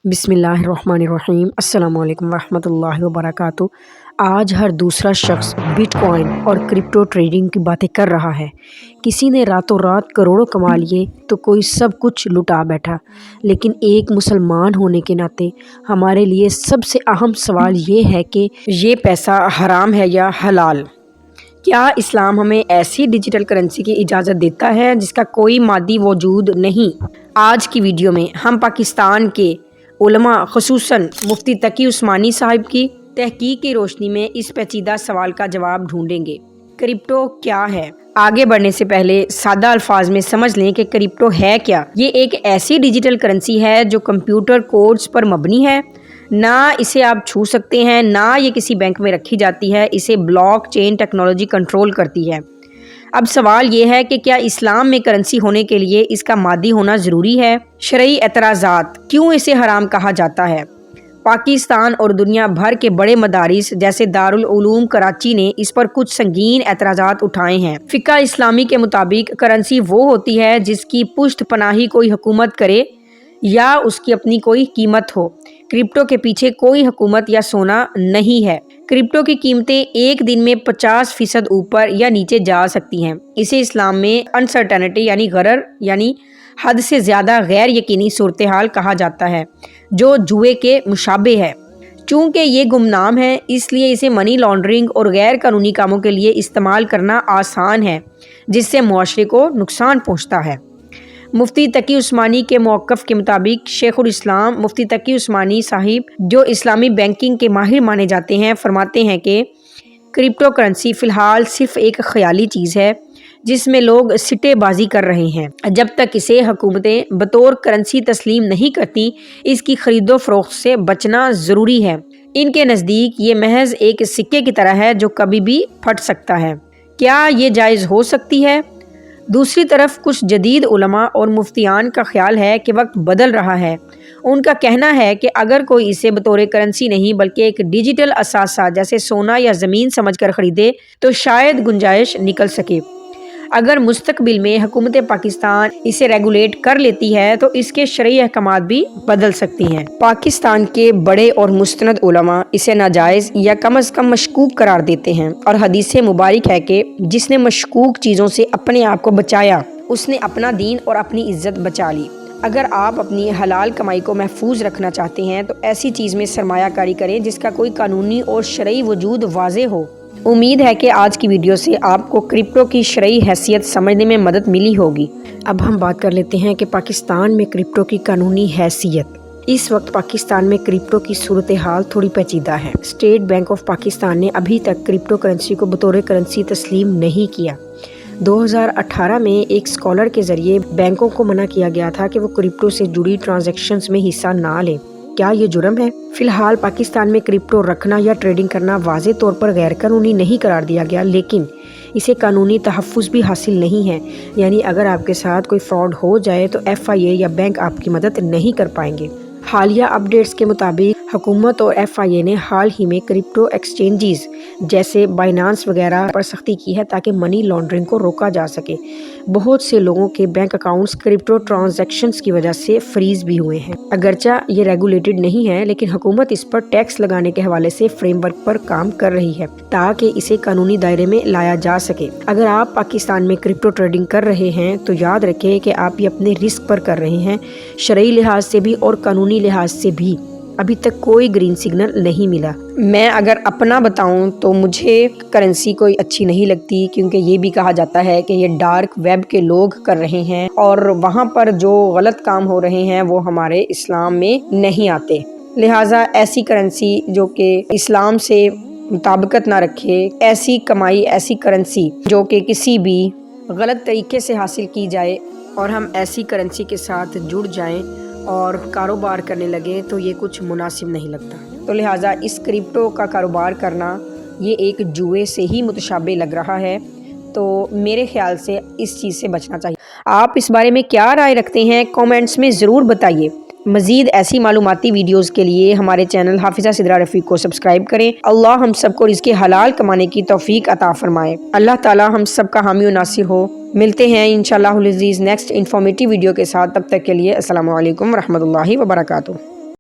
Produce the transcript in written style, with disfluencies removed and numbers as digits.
बिस्मिल्लाहिर्रहमानिर्रहीम। अस्सलाम वालेकुम रहमतुल्लाहि व बरकातुहू। आज हर दूसरा शख्स बिटकॉइन और क्रिप्टो ट्रेडिंग की बातें कर रहा है। किसी ने रातों रात करोड़ों कमा लिए तो कोई सब कुछ लुटा बैठा। लेकिन एक मुसलमान होने के नाते हमारे लिए सबसे अहम सवाल ये है कि ये पैसा हराम है या हलाल। क्या इस्लाम हमें ऐसी डिजिटल करेंसी की इजाज़त देता है जिसका कोई मादी वजूद नहीं? आज की वीडियो में हम पाकिस्तान के उलमा ख़ुसूसन मुफ्ती तकी उस्मानी साहिब की तहकीक की रोशनी में इस पेचीदा सवाल का जवाब ढूंढेंगे। क्रिप्टो क्या है? आगे बढ़ने से पहले सादा अल्फाज में समझ लें कि क्रिप्टो है क्या। ये एक ऐसी डिजिटल करेंसी है जो कंप्यूटर कोड्स पर मबनी है। ना इसे आप छू सकते हैं, ना ये किसी बैंक में रखी जाती है। इसे ब्लॉक चेन टेक्नोलॉजी कंट्रोल करती है। अब सवाल ये है कि क्या इस्लाम में करेंसी होने के लिए इसका मादी होना ज़रूरी है? शरई एतराज़ात, क्यों इसे हराम कहा जाता है? पाकिस्तान और दुनिया भर के बड़े मदारिस जैसे दारुल उलूम कराची ने इस पर कुछ संगीन एतराज़ात उठाए हैं। फ़िक़्ह इस्लामी के मुताबिक करेंसी वो होती है जिसकी पुश्त पनाही कोई हुकूमत करे या उसकी अपनी कोई कीमत हो। क्रिप्टो के पीछे कोई हुकूमत या सोना नहीं है। क्रिप्टो की कीमतें एक दिन में 50% ऊपर या नीचे जा सकती हैं। इसे इस्लाम में अनसर्टेनिटी यानी गरर यानी हद से ज़्यादा गैर यकीनी सूरत हाल कहा जाता है, जो जुए के मुशाबे है। चूँकि ये गुमनाम है, इसलिए इसे मनी लॉन्ड्रिंग और गैर कानूनी कामों के लिए इस्तेमाल करना आसान है, जिससे मुआशरे को नुकसान पहुँचता है। मुफ्ती तकी उस्मानी के मौक़िफ़ के मुताबिक शेखुल इस्लाम मुफ्ती तकी उस्मानी साहिब, जो इस्लामी बैंकिंग के माहिर माने जाते हैं, फरमाते हैं कि क्रिप्टो करेंसी फ़िलहाल सिर्फ एक ख़याली चीज़ है जिसमें लोग सिट्टेबाजी कर रहे हैं। जब तक इसे हुकूमतें बतौर करेंसी तस्लीम नहीं करती, इसकी ख़रीदो फ़रोख्त से बचना ज़रूरी है। इनके नज़दीक ये महज एक सिक्के की तरह है जो कभी भी फट सकता है। क्या ये जायज़ हो सकती है? दूसरी तरफ कुछ जदीद उलमा और मुफ्तियान का ख्याल है कि वक्त बदल रहा है। उनका कहना है कि अगर कोई इसे बतौर करेंसी नहीं बल्कि एक डिजिटल असासा जैसे सोना या ज़मीन समझकर ख़रीदे तो शायद गुंजाइश निकल सके। अगर मुस्तकबिल में हुकूमत पाकिस्तान इसे रेगुलेट कर लेती है तो इसके शरई अहकामात भी बदल सकती हैं। पाकिस्तान के बड़े और मुस्तनद उलमा इसे नाजायज़ या कम अज़ कम मशकूक करार देते हैं और हदीस मुबारक है कि जिसने मशकूक चीज़ों से अपने आप को बचाया उसने अपना दीन और अपनी इज्जत बचा ली। अगर आप अपनी हलाल कमाई को महफूज रखना चाहते हैं तो ऐसी चीज़ में सरमायाकारी करें जिसका कोई कानूनी और शरई वजूद वाज़ेह हो। उम्मीद है कि आज की वीडियो से आपको क्रिप्टो की शरई हैसियत समझने में मदद मिली होगी। अब हम बात कर लेते हैं कि पाकिस्तान में क्रिप्टो की कानूनी हैसियत। इस वक्त पाकिस्तान में क्रिप्टो की सूरत हाल थोड़ी पेचीदा है। स्टेट बैंक ऑफ पाकिस्तान ने अभी तक क्रिप्टो करेंसी को बतौर करेंसी तस्लीम नहीं किया। 2018 में एक स्कॉलर के ज़रिए बैंकों को मना किया गया था कि वो क्रिप्टो से जुड़ी ट्रांजैक्शंस में हिस्सा ना लें। क्या ये जुर्म है? फ़िलहाल पाकिस्तान में क्रिप्टो रखना या ट्रेडिंग करना वाज़े तौर पर गैर कानूनी नहीं करार दिया गया, लेकिन इसे कानूनी तहफ़्फ़ुज़ भी हासिल नहीं है। यानी अगर आपके साथ कोई फ्रॉड हो जाए तो FIA या बैंक आपकी मदद नहीं कर पाएंगे। हालिया अपडेट्स के मुताबिक हुकूमत और FIA ने हाल ही में क्रिप्टो एक्सचेंजेस जैसे बाइनांस वगैरह पर सख्ती की है ताकि मनी लॉन्ड्रिंग को रोका जा सके। बहुत से लोगों के बैंक अकाउंट्स क्रिप्टो ट्रांजैक्शंस की वजह से फ्रीज भी हुए हैं। अगरचा ये रेगुलेटेड नहीं है, लेकिन हुकूमत इस पर टैक्स लगाने के हवाले से फ्रेमवर्क पर काम कर रही है ताकि इसे कानूनी दायरे में लाया जा सके। अगर आप पाकिस्तान में क्रिप्टो ट्रेडिंग कर रहे हैं तो याद रखें कि आप ये अपने रिस्क पर कर रहे हैं। शरई लिहाज से भी और कानूनी लिहाज से भी अभी तक कोई ग्रीन सिग्नल नहीं मिला। मैं अगर अपना बताऊं तो मुझे करेंसी कोई अच्छी नहीं लगती, क्योंकि ये भी कहा जाता है कि ये डार्क वेब के लोग कर रहे हैं और वहाँ पर जो गलत काम हो रहे हैं वो हमारे इस्लाम में नहीं आते। लिहाजा ऐसी करेंसी जो कि इस्लाम से मुताबिकत ना रखे, ऐसी कमाई, ऐसी करेंसी जो कि किसी भी गलत तरीके से हासिल की जाए और हम ऐसी करेंसी के साथ जुड़ जाएं और कारोबार करने लगे तो ये कुछ मुनासिब नहीं लगता। तो लिहाजा इस क्रिप्टो का कारोबार करना ये एक जुए से ही मुतशाबे लग रहा है। तो मेरे ख्याल से इस चीज़ से बचना चाहिए। आप इस बारे में क्या राय रखते हैं? कमेंट्स में ज़रूर बताइए। मज़ीद ऐसी मालूमाती वीडियोज़ के लिए हमारे चैनल हाफिज़ा सिद्रा रफ़ीक को सब्सक्राइब करें। अल्लाह हम सबको रिज़्क़े हलाल कमाने की तौफ़ीक अता फ़रमाए। अल्लाह ताला हम सब का हामी व नासिर हो। मिलते हैं इंशाअल्लाहुल अज़ीज़ नेक्स्ट इन्फॉर्मेटिव वीडियो के साथ। तब तक के लिए अस्सलामु अलैकुम रहमतुल्लाहि व बरकातुहू।